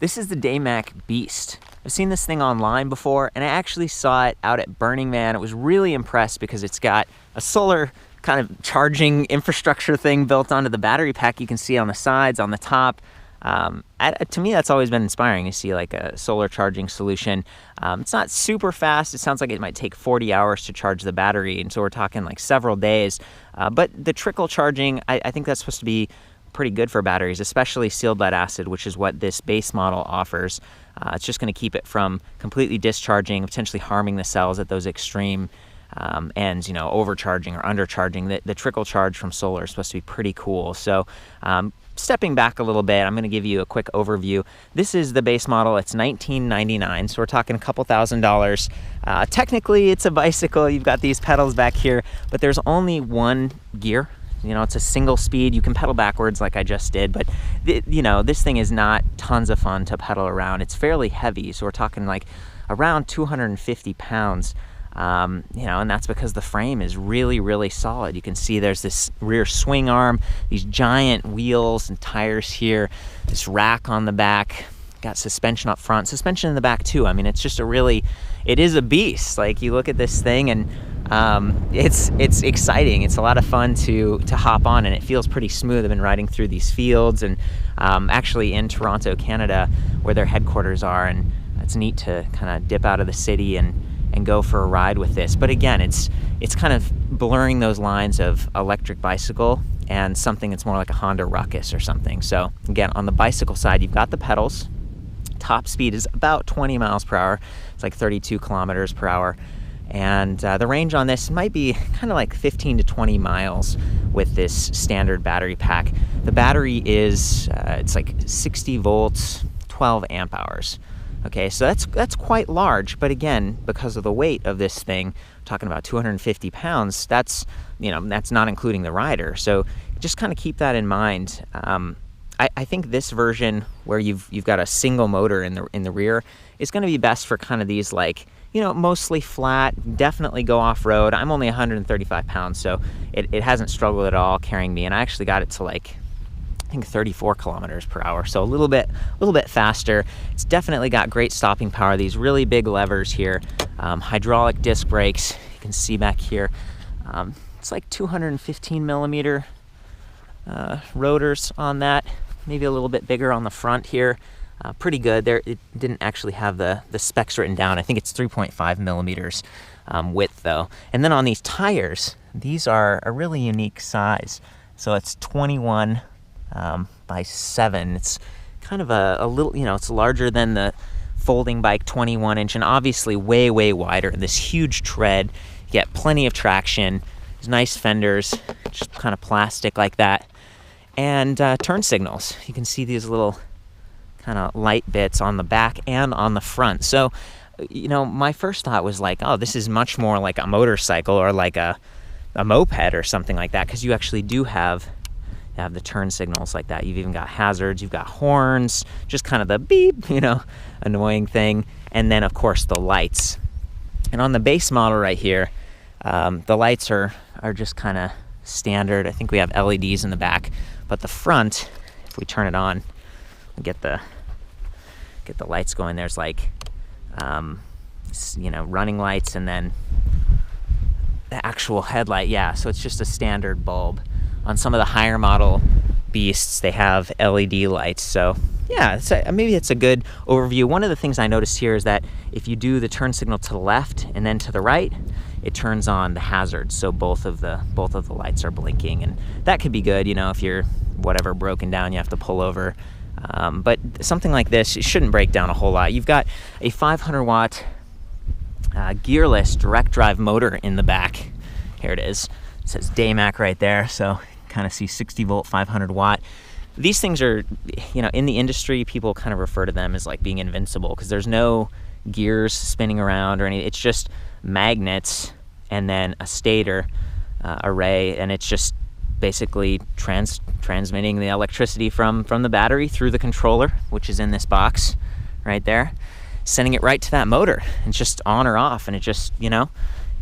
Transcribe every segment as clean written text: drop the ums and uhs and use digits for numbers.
This is the Daymak Beast. I've seen this thing online before, and I actually saw it out at Burning Man. I was really impressed because it's got a solar kind of charging infrastructure thing built onto the battery pack. You can see on the sides, on the top. To me, that's always been inspiring to see like a solar charging solution. It's not super fast. It sounds like it might take 40 hours to charge the battery, and so we're talking like several days. But the trickle charging, I think that's supposed to be pretty good for batteries, especially sealed lead acid, which is what this base model offers. It's just going to keep it from completely discharging, potentially harming the cells at those extreme ends, you know, overcharging or undercharging. The trickle charge from solar is supposed to be pretty cool. So stepping back a little bit, I'm going to give you a quick overview. This is the base model. It's $19.99, so we're talking a couple $1,000s. Technically, it's a bicycle. You've got these pedals back here, but there's only one gear. You know, it's a single speed. You can pedal backwards like I just did, but you know, this thing is not tons of fun to pedal around. It's fairly heavy, so we're talking like around 250 pounds. You know, and that's because the frame is really, really solid. You can see there's this rear swing arm, these giant wheels and tires here, this rack on the back, got suspension up front, suspension in the back too. I mean, it's just it is a beast. Like, you look at this thing and it's exciting. It's a lot of fun to hop on, and it feels pretty smooth. I've been riding through these fields and actually in Toronto, Canada, where their headquarters are, and it's neat to kind of dip out of the city and go for a ride with this. But again, it's kind of blurring those lines of electric bicycle and something that's more like a Honda Ruckus or something. So again, on the bicycle side, you've got the pedals. Top speed is about 20 miles per hour. It's like 32 kilometers per hour. And the range on this might be kind of like 15 to 20 miles with this standard battery pack. The battery is, it's like 60 volts, 12 amp hours. Okay, so that's quite large, but again, because of the weight of this thing, talking about 250 pounds, that's not including the rider. So just kind of keep that in mind. I think this version where you've got a single motor in the rear is going to be best for kind of these, like, you know, mostly flat, definitely go off-road. I'm only 135 pounds, so it hasn't struggled at all carrying me, and I actually got it to like, I think 34 kilometers per hour, so a little bit faster. It's definitely got great stopping power. These really big levers here, hydraulic disc brakes. You can see back here, it's like 215 millimeter rotors on that. Maybe a little bit bigger on the front here. Pretty good. There, it didn't actually have the specs written down. I think it's 3.5 millimeters width though. And then on these tires, these are a really unique size. So it's 21 by 7. It's kind of a little, you know, it's larger than the folding bike 21-inch, and obviously way wider. This huge tread, you get plenty of traction. There's nice fenders, just kind of plastic like that, and turn signals. You can see these little kind of light bits on the back and on the front. So, you know, my first thought was like, oh, this is much more like a motorcycle or like a moped or something like that, because you actually do have the turn signals like that. You've even got hazards, you've got horns, just kind of the beep, you know, annoying thing. And then of course the lights. And on the base model right here, the lights are just kind of standard. I think we have LEDs in the back, but the front, if we turn it on, get the lights going, there's like, you know, running lights and then the actual headlight. Yeah, so it's just a standard bulb. On some of the higher model beasts, they have LED lights. So yeah, maybe it's a good overview. One of the things I noticed here is that if you do the turn signal to the left and then to the right, it turns on the hazards. So both of the lights are blinking, and that could be good. You know, if you're whatever broken down, you have to pull over. But something like this, it shouldn't break down a whole lot. You've got a 500 watt gearless direct drive motor in the back. Here it is. It says Daymak right there. So kind of see 60 volt, 500 watt. These things are, you know, in the industry, people kind of refer to them as like being invincible because there's no gears spinning around or anything. It's just magnets and then a stator array, and it's just basically transmitting the electricity from the battery through the controller, which is in this box right there, sending it right to that motor. It's just on or off, and it just, you know,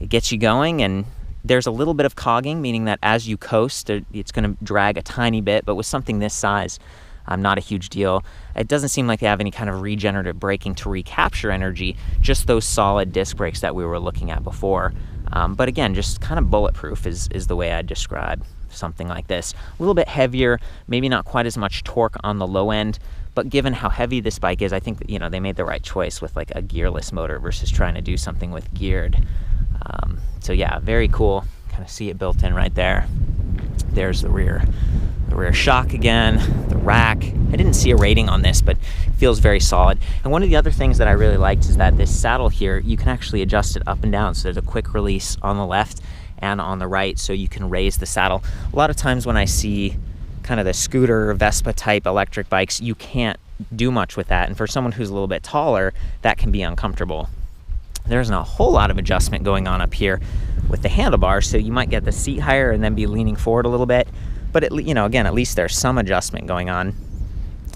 it gets you going. And there's a little bit of cogging, meaning that as you coast, it's going to drag a tiny bit, but with something this size, Not a huge deal. It doesn't seem like they have any kind of regenerative braking to recapture energy, just those solid disc brakes that we were looking at before. But again, just kind of bulletproof is the way I'd describe something like this. A little bit heavier, maybe not quite as much torque on the low end, but given how heavy this bike is, I think that, you know, they made the right choice with like a gearless motor versus trying to do something with geared. So yeah, very cool. Kind of see it built in right there. There's the rear shock again, the rack. I didn't see a rating on this, but it feels very solid. And one of the other things that I really liked is that this saddle here, you can actually adjust it up and down. So there's a quick release on the left and on the right, so you can raise the saddle. A lot of times when I see kind of the scooter, Vespa type electric bikes, you can't do much with that. And for someone who's a little bit taller, that can be uncomfortable. There isn't a whole lot of adjustment going on up here with the handlebars, so you might get the seat higher and then be leaning forward a little bit. But you know, again, at least there's some adjustment going on.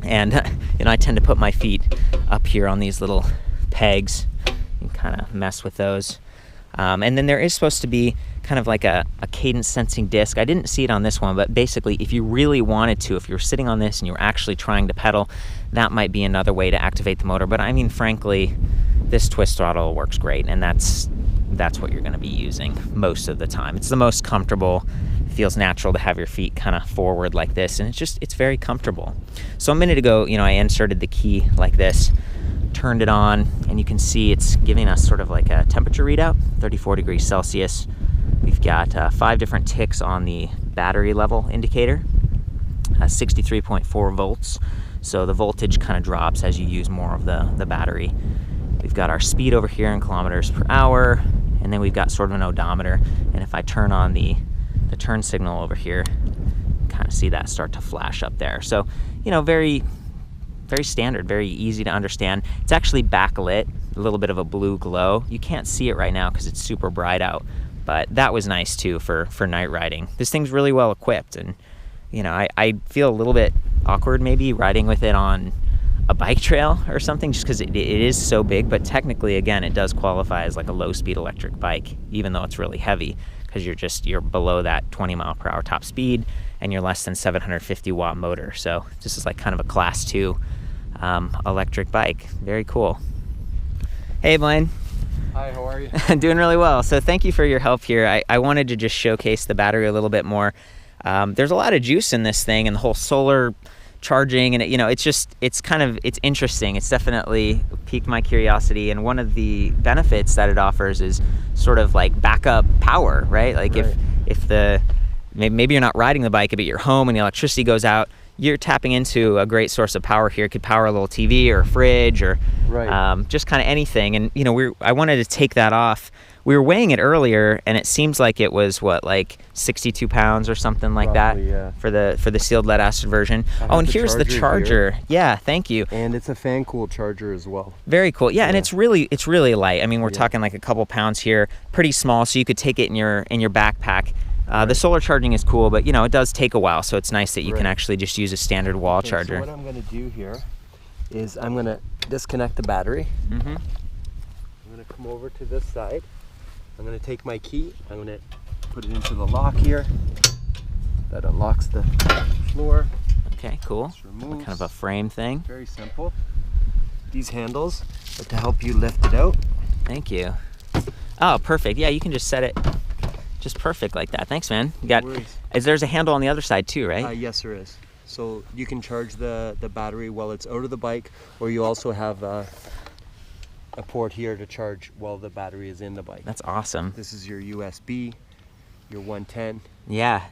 And you know, I tend to put my feet up here on these little pegs and kind of mess with those. And then there is supposed to be kind of like a cadence sensing disc. I didn't see it on this one, but basically if you really wanted to, if you were sitting on this and you were actually trying to pedal, that might be another way to activate the motor. But I mean, frankly, this twist throttle works great, and that's what you're going to be using most of the time. It's the most comfortable. It feels natural to have your feet kind of forward like this, and it's very comfortable. So a minute ago, you know, I inserted the key like this, turned it on, and you can see it's giving us sort of like a temperature readout, 34 degrees Celsius. We've got 5 different ticks on the battery level indicator, 63.4 volts. So the voltage kind of drops as you use more of the battery. We've got our speed over here in kilometers per hour, and then we've got sort of an odometer. And if I turn on the turn signal over here, kind of see that start to flash up there. So, you know, very, very standard, very easy to understand. It's actually backlit, a little bit of a blue glow. You can't see it right now because it's super bright out, but that was nice too for night riding. This thing's really well equipped, and you know, I feel a little bit awkward maybe riding with it on a bike trail or something, just because it is so big. But technically, again, it does qualify as like a low-speed electric bike, even though it's really heavy, because you're below that 20 mile per hour top speed, and you're less than 750 watt motor. So this is like kind of a class 2 electric bike. Very cool. Hey, Blain. Hi, how are you? Doing really well. So thank you for your help here. I wanted to just showcase the battery a little bit more. There's a lot of juice in this thing, and the whole solar charging, and it's interesting. It's definitely piqued my curiosity, and one of the benefits that it offers is sort of like backup power, right? Like right. if maybe you're not riding the bike, but you're home and the electricity goes out, you're tapping into a great source of power here. It could power a little TV or a fridge or right. Just kind of anything. And you know, I wanted to take that off. We were weighing it earlier, and it seems like it was like 62 pounds or something like Roughly, that. Yeah. For the sealed lead acid version. Oh, and here's the charger. Yeah, thank you. And it's a fan cooled charger as well. Very cool. Yeah, and it's really light. I mean, we're talking like a couple pounds here, pretty small, so you could take it in your backpack. The solar charging is cool, but you know, it does take a while, so it's nice that you can actually just use a standard wall charger. So what I'm going to do here is I'm going to disconnect the battery. I'm going to come over to this side. I'm going to take my key. I'm going to put it into the lock here. That unlocks the floor. Okay, cool. Kind of a frame thing. Very simple. These handles are to help you lift it out. Thank you. Oh, perfect. Yeah, you can just set it just perfect like that. Thanks, man. You got. There's a handle on the other side too, right? Yes, there is. So you can charge the battery while it's out of the bike, or you also have a port here to charge while the battery is in the bike. That's awesome. This is your USB, your 110. Yeah,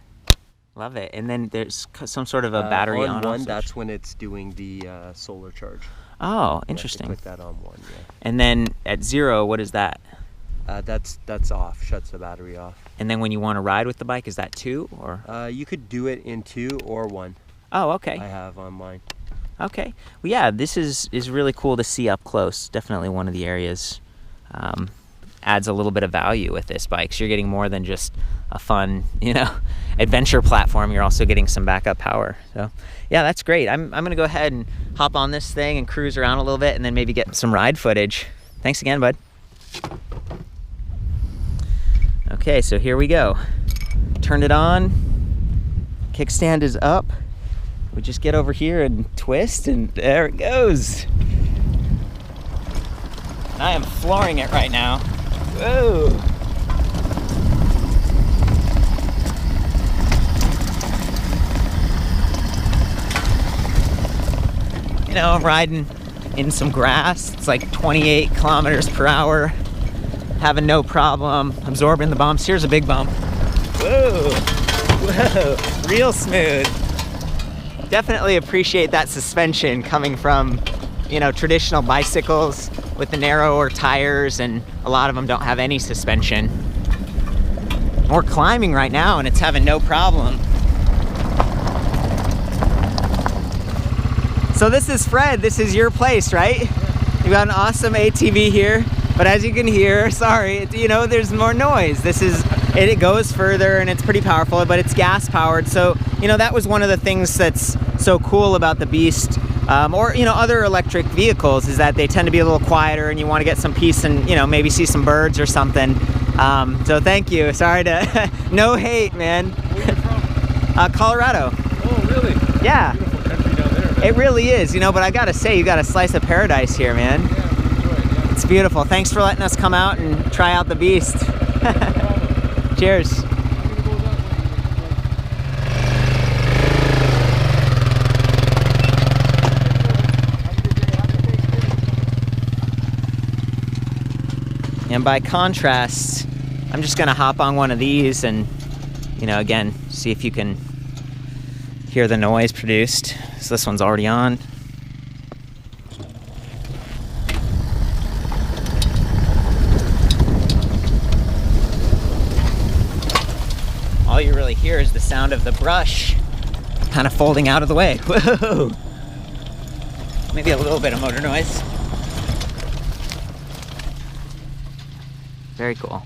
love it. And then there's some sort of a battery on one. That's when it's doing the solar charge. Oh, interesting. Put that on 1, yeah. And then at 0, what is that? That's off. Shuts the battery off. And then when you want to ride with the bike, is that 2 or? You could do it in 2 or 1. Oh, okay. I have on mine. Okay. Well, yeah, this is really cool to see up close. Definitely one of the areas adds a little bit of value with this bike. So you're getting more than just a fun, adventure platform. You're also getting some backup power. So yeah, that's great. I'm going to go ahead and hop on this thing and cruise around a little bit and then maybe get some ride footage. Thanks again, bud. Okay, so here we go. Turned it on. Kickstand is up. we just get over here and twist, and there it goes. I am flooring it right now. Whoa. You know, I'm riding in some grass. It's like 28 kilometers per hour. Having no problem absorbing the bumps. Here's a big bump. Whoa, whoa, real smooth. Definitely appreciate that suspension coming from, you know, traditional bicycles with the narrower tires, and a lot of them don't have any suspension. We're climbing right now and it's having no problem. So this is Fred, this is your place, right? Yeah. You got an awesome ATV here, but as you can hear, sorry, you know, there's more noise. It goes further and it's pretty powerful, but it's gas powered. So, you know, that was one of the things that's so cool about the Beast, or, you know, other electric vehicles, is that they tend to be a little quieter and you want to get some peace and, you know, maybe see some birds or something. So thank you. Sorry to, no hate, man. Where are you from? Colorado. Oh, really? Yeah. Beautiful country down there, man. It really is, you know, but I gotta say, you got a slice of paradise here, man. Yeah, we enjoy it, yeah. It's beautiful. Thanks for letting us come out and try out the Beast. Cheers. And by contrast, I'm just gonna hop on one of these and, you know, again, see if you can hear the noise produced. So this one's already on. All you really hear is the sound of the brush kind of folding out of the way. Whoa! Maybe a little bit of motor noise. Very cool.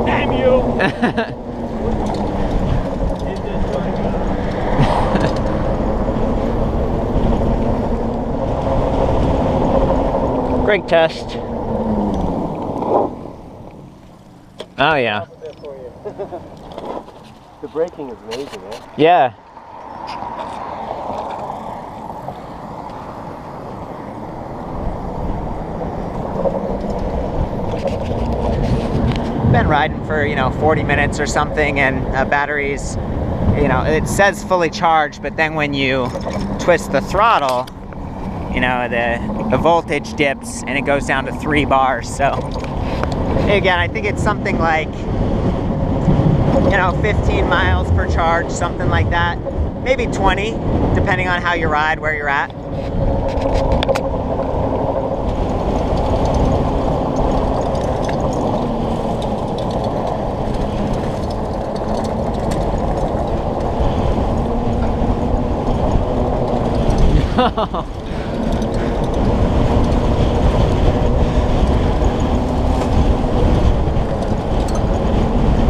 Damn you! Brake test. Oh yeah. The braking is amazing, eh? Yeah. Been riding for, you know, 40 minutes or something, and batteries, you know, it says fully charged, but then when you twist the throttle, you know, the voltage dips and it goes down to 3 bars. So again, I think it's something like, you know, 15 miles per charge, something like that. Maybe 20, depending on how you ride, where you're at.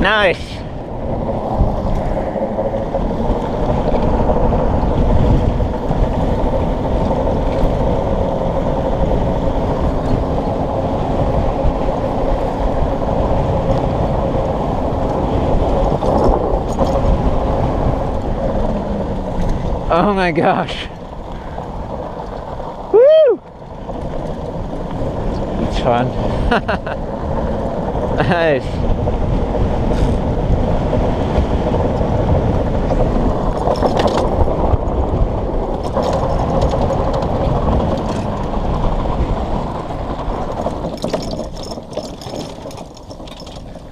Nice. Oh my gosh. Woo! It's fun. Nice.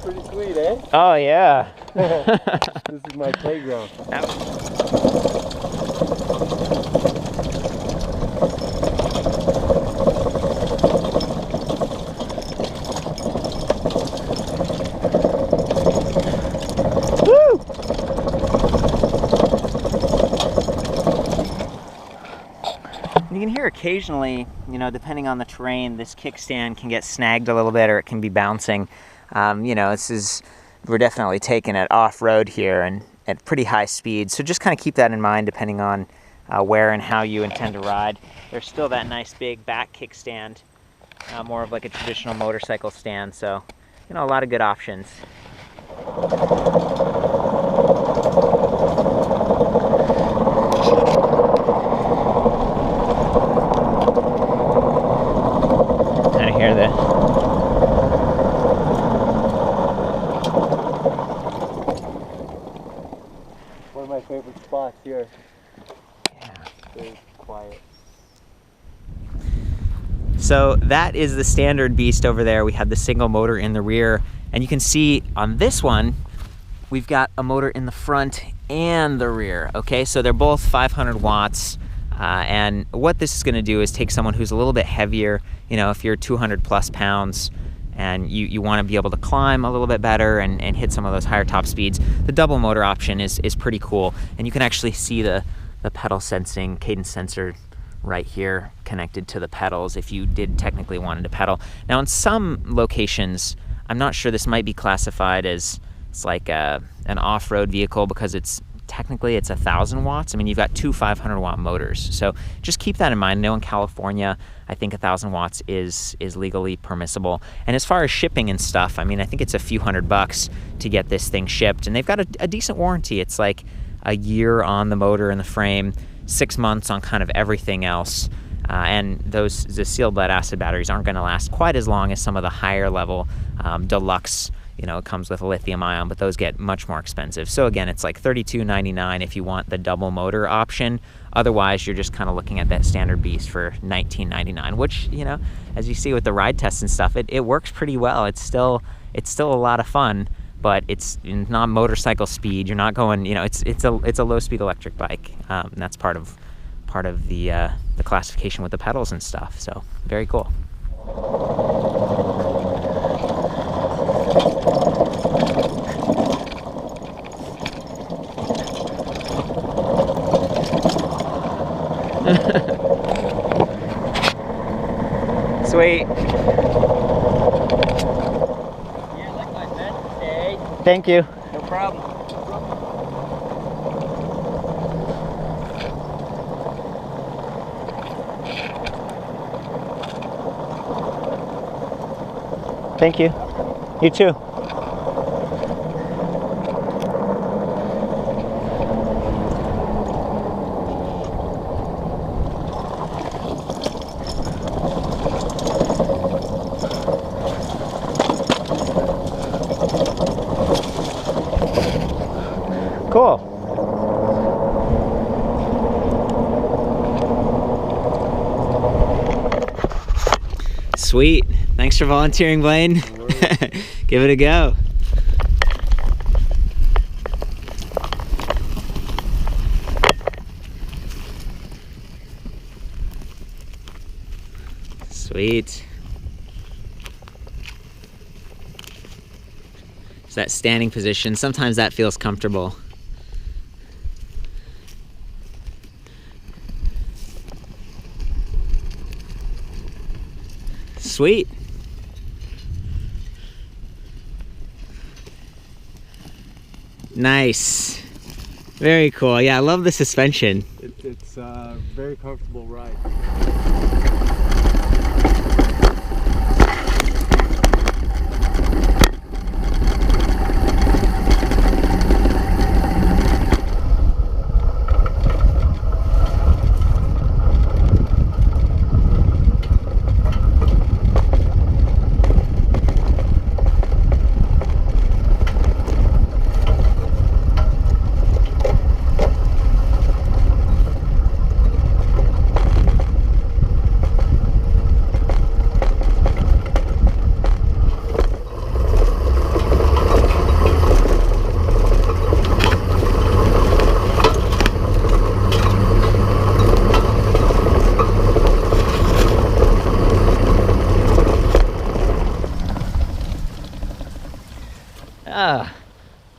Pretty sweet, eh? Oh yeah. This is my playground. Woo! You can hear occasionally, you know, depending on the terrain, this kickstand can get snagged a little bit, or it can be bouncing. You know, we're definitely taking it off-road here and at pretty high speed, so just kind of keep that in mind depending on where and how you intend to ride. There's still that nice big back kickstand, more of like a traditional motorcycle stand, so you know, a lot of good options. Kind of hear the One of my favorite spots here. yeah. Very quiet. So that is the standard beast over there. We have the single motor in the rear, and you can see on this one we've got a motor in the front and the rear. Okay, so they're both 500 watts, and what this is going to do is take someone who's a little bit heavier, you know, if you're 200 plus pounds and you want to be able to climb a little bit better and hit some of those higher top speeds. The double motor option is pretty cool, and you can actually see the pedal sensing cadence sensor right here connected to the pedals if you did technically wanted to pedal. Now in some locations, I'm not sure, this might be classified as it's like an off-road vehicle because it's technically 1,000 watts. I mean, you've got two 500 watt motors, so just keep that in mind. I know in California, I think 1,000 watts is legally permissible. And as far as shipping and stuff, I mean, I think it's a few $100 to get this thing shipped, and they've got a decent warranty. It's like a year on the motor and the frame, 6 months on kind of everything else. And the sealed lead acid batteries aren't going to last quite as long as some of the higher level Deluxe. You know, it comes with a lithium ion, but those get much more expensive. So again, it's like $32.99 if you want the double motor option. Otherwise, you're just kind of looking at that standard beast for $19.99, which, you know, as you see with the ride tests and stuff, it works pretty well. It's still a lot of fun, but it's not motorcycle speed. You're not going, you know, it's a low speed electric bike. And that's part of the classification with the pedals and stuff. So very cool. Sweet. Yeah, likewise, man. Hey. Thank you. No problem. Thank you. You too. Cool. Sweet. Thanks for volunteering, Blain. Give it a go. Sweet. It's that standing position. Sometimes that feels comfortable. Sweet. Nice. Very cool. Yeah, I love the suspension. It's a very comfortable ride.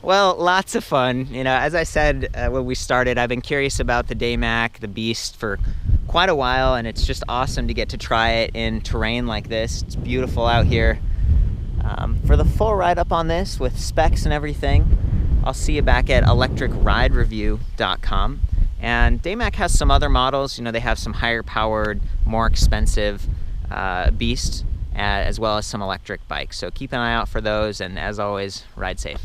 Well, lots of fun. You know, as I said when we started, I've been curious about the Daymak, the Beast, for quite a while, and it's just awesome to get to try it in terrain like this. It's beautiful out here. For the full write-up on this with specs and everything, I'll see you back at ElectricRideReview.com. And Daymak has some other models. You know, they have some higher powered, more expensive beasts, as well as some electric bikes. So keep an eye out for those, and as always, ride safe.